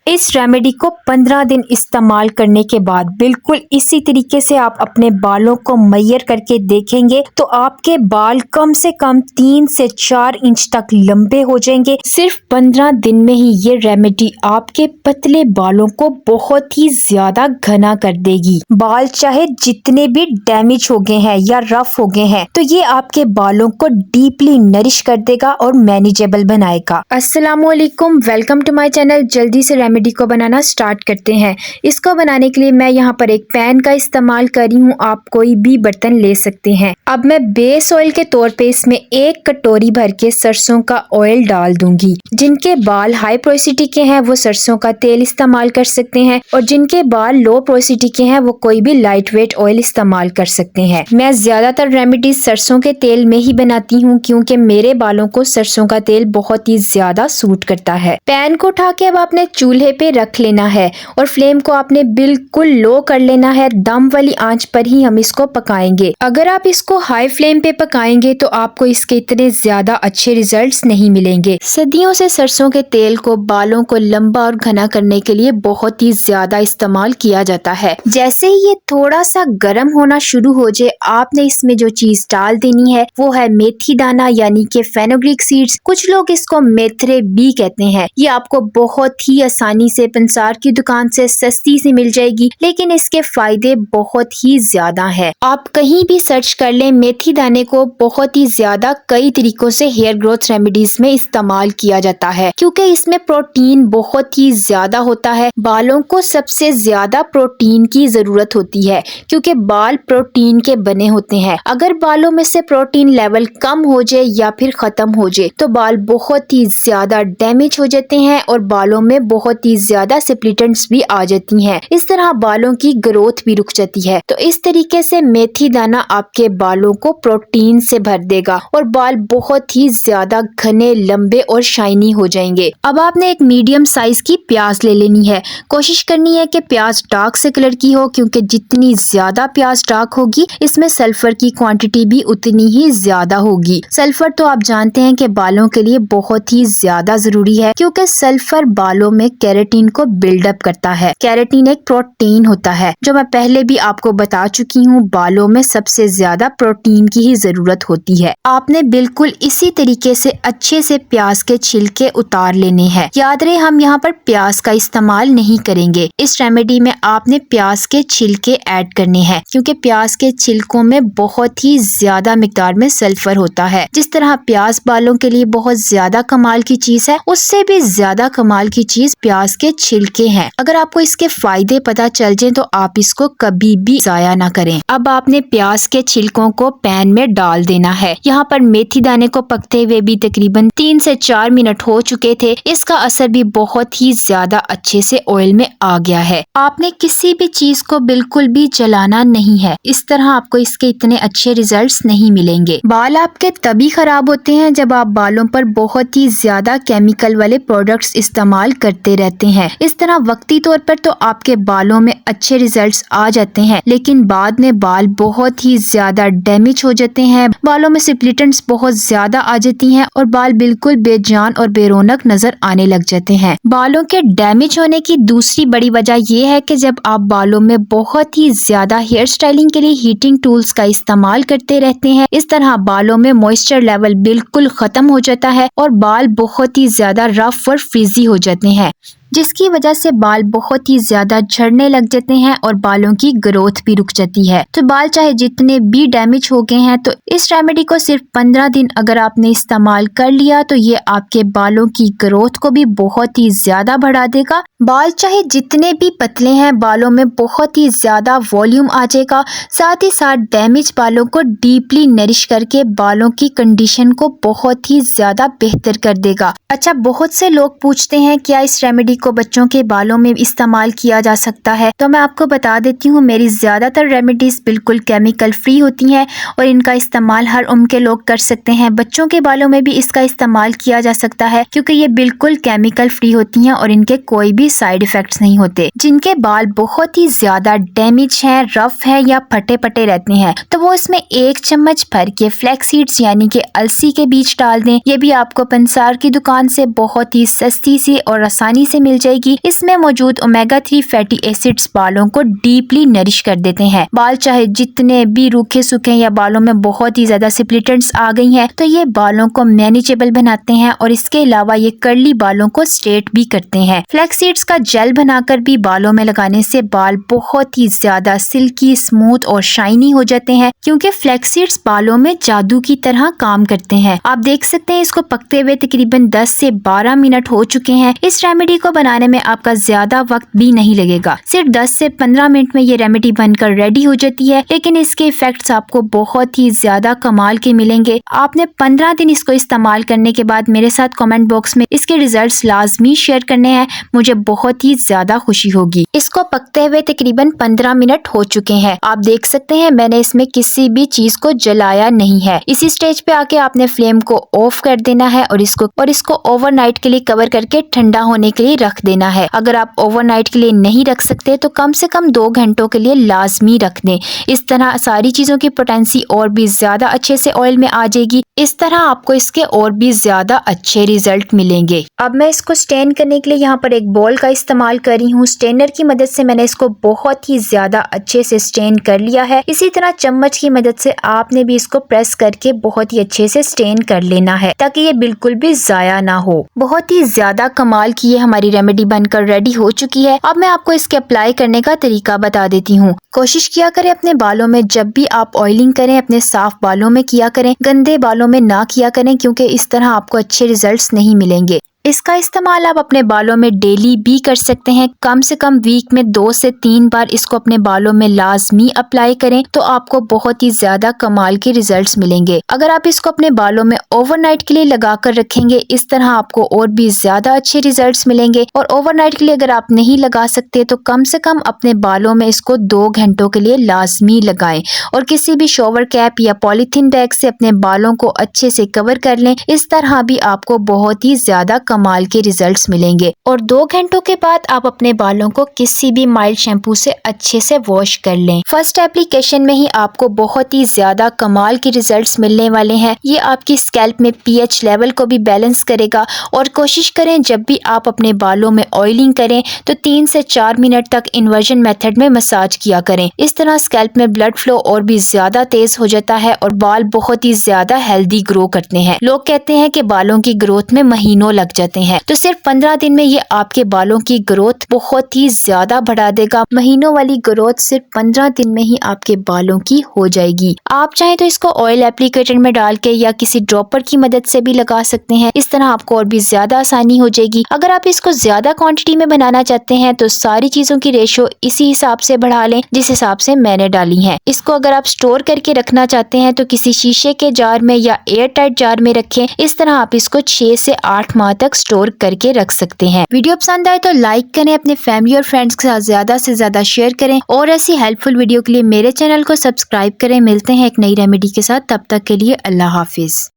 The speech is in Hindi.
इस रेमेडी को 15 दिन इस्तेमाल करने के बाद बिल्कुल इसी तरीके से आप अपने बालों को मैयर करके देखेंगे तो आपके बाल कम से कम 3 से 4 इंच तक लंबे हो जाएंगे। सिर्फ 15 दिन में ही ये रेमेडी आपके पतले बालों को बहुत ही ज्यादा घना कर देगी। बाल चाहे जितने भी डैमेज हो गए हैं या रफ हो गए हैं तो ये आपके बालों को डीपली नरिश कर देगा और मैनेजेबल बनाएगा। अस्सलामुअलैकुम, वेलकम टू माय चैनल। जल्दी से रेमेडी को बनाना स्टार्ट करते हैं। इसको बनाने के लिए मैं यहाँ पर एक पैन का इस्तेमाल कर रही हूँ। आप कोई भी बर्तन ले सकते हैं। अब मैं बेस ऑयल के तौर पे इसमें 1 कटोरी भर के सरसों का ऑयल डाल दूंगी। जिनके बाल हाई पोरोसिटी के हैं वो सरसों का तेल इस्तेमाल कर सकते हैं और जिनके बाल लो पोरोसिटी के हैं वो कोई भी लाइट वेट ऑयल इस्तेमाल कर सकते हैं। मैं ज्यादातर रेमेडीज सरसों के तेल में ही बनाती हूँ क्योंकि मेरे बालों को सरसों का तेल बहुत ही ज्यादा सूट करता है। पैन को उठा के अब आपने चूल्हे पे रख लेना है और फ्लेम को आपने बिल्कुल लो कर लेना है। दम वाली आंच पर ही हम इसको पकाएंगे। अगर आप इसको हाई फ्लेम पे पकाएंगे तो आपको इसके इतने ज्यादा अच्छे रिजल्ट्स नहीं मिलेंगे। सदियों से सरसों के तेल को बालों को लंबा और घना करने के लिए बहुत ही ज्यादा इस्तेमाल किया जाता है। जैसे ही ये थोड़ा सा गर्म होना शुरू हो जाए आपने इसमें जो चीज डाल देनी है वो है मेथी दाना यानी कि फेनुग्रीक सीड्स। कुछ लोग इसको मेथरे भी कहते हैं। ये आपको बहुत ही आसानी से पंसार की दुकान से सस्ती से मिल जाएगी, लेकिन इसके फायदे बहुत ही ज्यादा हैं। आप कहीं भी सर्च कर लें, मेथी दाने को बहुत ही ज्यादा कई तरीकों से हेयर ग्रोथ रेमेडीज में इस्तेमाल किया जाता है क्योंकि इसमें प्रोटीन बहुत ही ज्यादा होता है। बालों को सबसे ज्यादा प्रोटीन की जरूरत होती है क्योंकि बाल प्रोटीन के बने होते हैं। अगर बालों में से प्रोटीन लेवल कम हो जाए या फिर खत्म हो जाए तो बाल बहुत ही ज्यादा डैमेज हो जाते हैं और बालों में बहुत ही ज्यादा स्प्लिटेंट्स भी आ जाती हैं। इस तरह बालों की ग्रोथ भी रुक जाती है। तो इस तरीके से मेथी दाना आपके बालों को प्रोटीन से भर देगा और बाल बहुत ही ज्यादा घने, लंबे और शाइनी हो जाएंगे। अब आपने एक मीडियम साइज की प्याज ले लेनी है। कोशिश करनी है कि प्याज डार्क से कलर की हो क्योंकि जितनी ज्यादा प्याज डार्क होगी इसमें सल्फर की क्वांटिटी भी उतनी ही ज्यादा होगी। सल्फर तो आप जानते हैं कि बालों के लिए बहुत ही ज्यादा जरूरी है क्योंकि सल्फर बालों में केराटिन को बिल्डअप करता है। केराटिन एक प्रोटीन होता है जो मैं पहले भी आपको बता चुकी हूँ। बालों में सबसे ज्यादा प्रोटीन की ही जरूरत होती है। आपने बिल्कुल इसी तरीके से अच्छे से प्याज के छिलके उतार लेने हैं। याद रहे हम यहाँ पर प्याज का इस्तेमाल नहीं करेंगे। इस रेमेडी में आपने प्याज के छिलके ऐड करने हैं क्योंकि प्याज के छिलकों में बहुत ही ज्यादा मिकदार में सल्फर होता है। जिस तरह प्याज बालों के लिए बहुत ज्यादा कमाल की चीज है, उससे भी ज्यादा कमाल की चीज प्याज के छिलके हैं। अगर आपको इसके फायदे पता चल जाए तो आप इसको कभी भी जाया ना करें। अब आपने प्याज के छिलकों को पैन में डाल देना है। यहाँ पर मेथी दाने को पकते हुए भी तकरीबन 3 से 4 मिनट हो चुके थे। इसका असर भी बहुत ही ज्यादा अच्छे से ऑयल में आ गया है। आपने किसी भी चीज को बिल्कुल भी जलाना नहीं है। इस तरह आपको इसके इतने अच्छे रिजल्ट्स नहीं मिलेंगे। बाल आपके तभी खराब होते हैं जब आप बालों पर बहुत ही ज्यादा केमिकल वाले प्रोडक्ट्स इस्तेमाल करते रहते हैं। इस तरह वक्ती तौर पर तो आपके बालों में अच्छे रिजल्ट्स आ जाते हैं, लेकिन बाद में बाल बहुत ही ज्यादा डैमेज हो जाते हैं। बालों में स्प्लिटेंट्स बहुत ज्यादा आ जाती हैं और बाल बिल्कुल बेजान और बेरौनक नजर आने लग जाते हैं। बालों के डैमेज होने की दूसरी बड़ी वजह यह है कि जब आप बालों में बहुत ही ज्यादा हेयर स्टाइलिंग के लिए हीटिंग टूल्स का इस्तेमाल करते रहते हैं, इस तरह बालों में मॉइस्चर लेवल बिल्कुल खत्म हो जाता है और बाल बहुत ही ज्यादा रफ और फ्रीजी हो जाते हैं, जिसकी वजह से बाल बहुत ही ज्यादा झड़ने लग जाते हैं और बालों की ग्रोथ भी रुक जाती है। तो बाल चाहे जितने भी डैमेज हो गए हैं तो इस रेमेडी को सिर्फ 15 दिन अगर आपने इस्तेमाल कर लिया तो ये आपके बालों की ग्रोथ को भी बहुत ही ज्यादा बढ़ा देगा। बाल चाहे जितने भी पतले हैं, बालों में बहुत ही ज्यादा वॉल्यूम आ जाएगा। साथ ही साथ डैमेज बालों को डीपली नरिश करके बालों की कंडीशन को बहुत ही ज्यादा बेहतर कर देगा। अच्छा, बहुत से लोग पूछते हैं क्या इस रेमेडी को बच्चों के बालों में इस्तेमाल किया जा सकता है? तो मैं आपको बता देती हूँ, मेरी ज्यादातर रेमेडीज बिल्कुल केमिकल फ्री होती हैं और इनका इस्तेमाल हर उम्र के लोग कर सकते हैं। बच्चों के बालों में भी इसका इस्तेमाल किया जा सकता है क्योंकि ये बिल्कुल केमिकल फ्री होती हैं और इनके कोई भी साइड इफेक्ट्स नहीं होते। जिनके बाल बहुत ही ज्यादा डैमेज हैं, रफ है या फटे फटे रहते हैं, तो वो इसमें 1 चम्मच भर के फ्लैक्स सीड्स यानी कि अलसी के बीज डाल दें। ये भी आपको पंसार की दुकान से बहुत ही सस्ती सी और आसानी से मिल जाएगी। इसमें मौजूद ओमेगा 3 फैटी एसिड्स बालों को डीपली नरिश कर देते हैं। बाल चाहे जितने भी रूखे सूखे या बालों में बहुत ही ज्यादा स्प्लिटेंट्स आ गई हैं, तो ये बालों को मैनेजेबल बनाते हैं और इसके अलावा ये कर्ली बालों को स्ट्रेट भी करते हैं। फ्लैक्स सीड्स का जेल बनाकर भी बालों में लगाने से बाल बहुत ही ज्यादा सिल्की, स्मूथ और शाइनी हो जाते हैं, क्योंकि फ्लैक्स सीड्स बालों में जादू की तरह काम करते हैं। आप देख सकते हैं इसको पकते हुए तकरीबन 10 से 12 मिनट हो चुके हैं। इस रेमेडी को बनाने में आपका ज्यादा वक्त भी नहीं लगेगा, सिर्फ 10 से 15 मिनट में ये रेमेडी बनकर रेडी हो जाती है। लेकिन इसके इफेक्ट्स आपको बहुत ही ज्यादा कमाल के मिलेंगे। आपने 15 दिन इसको इस्तेमाल करने के बाद मेरे साथ कमेंट बॉक्स में इसके रिजल्ट्स लाजमी शेयर करने हैं, मुझे बहुत ही ज्यादा खुशी होगी। इसको पकते हुए तकरीबन 15 मिनट हो चुके हैं। आप देख सकते हैं मैंने इसमें किसी भी चीज को जलाया नहीं है। इसी स्टेज पे आके आपने फ्लेम को ऑफ कर देना है और इसको ओवरनाइट के लिए कवर करके ठंडा होने के लिए रख देना है। अगर आप ओवरनाइट के लिए नहीं रख सकते तो कम से कम 2 घंटों के लिए लाजमी रख दें। इस तरह सारी चीजों की पोटेंसी और भी ज्यादा अच्छे से ऑयल में आ जाएगी। इस तरह आपको इसके और भी ज्यादा अच्छे रिजल्ट मिलेंगे। अब मैं इसको स्टेन करने के लिए यहाँ पर एक बॉल का इस्तेमाल कर रही हूँ। स्टेनर की मदद से मैंने इसको बहुत ही ज्यादा अच्छे से स्टेन कर लिया है। इसी तरह चम्मच की मदद से आपने भी इसको प्रेस करके बहुत ही अच्छे से स्टेन कर लेना है, ताकि ये बिल्कुल भी जाया ना हो। बहुत ही ज्यादा कमाल की ये हमारी रेमेडी बनकर रेडी हो चुकी है। अब मैं आपको इसके अप्लाई करने का तरीका बता देती हूँ। कोशिश किया करें अपने बालों में जब भी आप ऑयलिंग करें अपने साफ बालों में किया करें, गंदे बालों में ना किया करें, क्योंकि इस तरह आपको अच्छे रिजल्ट्स नहीं मिलेंगे। इसका इस्तेमाल आप अपने बालों में डेली भी कर सकते हैं। कम से कम वीक में 2 से 3 बार इसको अपने बालों में लाजमी अप्लाई करें, तो आपको बहुत ही ज्यादा कमाल के रिजल्ट्स मिलेंगे। अगर आप इसको अपने बालों में ओवरनाइट के लिए लगा कर रखेंगे, इस तरह आपको और भी ज्यादा अच्छे रिजल्ट्स मिलेंगे। और ओवरनाइट के लिए अगर आप नहीं लगा सकते तो कम से कम अपने बालों में इसको 2 घंटों के लिए लाजमी लगाएं और किसी भी शॉवर कैप या पॉलीथीन बैग से अपने बालों को अच्छे से कवर कर लें। इस तरह भी आपको बहुत ही ज्यादा कमाल के रिजल्ट्स मिलेंगे। और 2 घंटों के बाद आप अपने बालों को किसी भी माइल्ड शैम्पू से अच्छे से वॉश कर लें। फर्स्ट एप्लीकेशन में ही आपको बहुत ही ज्यादा कमाल के रिजल्ट्स मिलने वाले हैं। ये आपकी स्कैल्प में पीएच लेवल को भी बैलेंस करेगा। और कोशिश करें जब भी आप अपने बालों में ऑयलिंग करें तो 3 से 4 मिनट तक इन्वर्जन मेथड में मसाज किया करें। इस तरह स्कैल्प में ब्लड फ्लो और भी ज्यादा तेज हो जाता है और बाल बहुत ही ज्यादा हेल्दी ग्रो करते हैं। लोग कहते हैं कि बालों की ग्रोथ में महीनों लग जाते हैं, तो सिर्फ 15 दिन में ये आपके बालों की ग्रोथ बहुत ही ज्यादा बढ़ा देगा। महीनों वाली ग्रोथ सिर्फ 15 दिन में ही आपके बालों की हो जाएगी। आप चाहें तो इसको ऑयल एप्लीकेटर में डाल के या किसी ड्रॉपर की मदद से भी लगा सकते हैं। इस तरह आपको और भी ज्यादा आसानी हो जाएगी। अगर आप इसको ज्यादा क्वांटिटी में बनाना चाहते हैं तो सारी चीजों की रेशो इसी हिसाब से बढ़ा लें जिस हिसाब से मैंने डाली है। इसको अगर आप स्टोर करके रखना चाहते हैं तो किसी शीशे के जार में या एयर टाइट जार में रखें। इस तरह आप इसको 6 से 8 माह तक स्टोर करके रख सकते हैं। वीडियो पसंद आए तो लाइक करें, अपने फैमिली और फ्रेंड्स के साथ ज्यादा से ज्यादा शेयर करें और ऐसी हेल्पफुल वीडियो के लिए मेरे चैनल को सब्सक्राइब करें। मिलते हैं एक नई रेमेडी के साथ, तब तक के लिए अल्लाह हाफिज।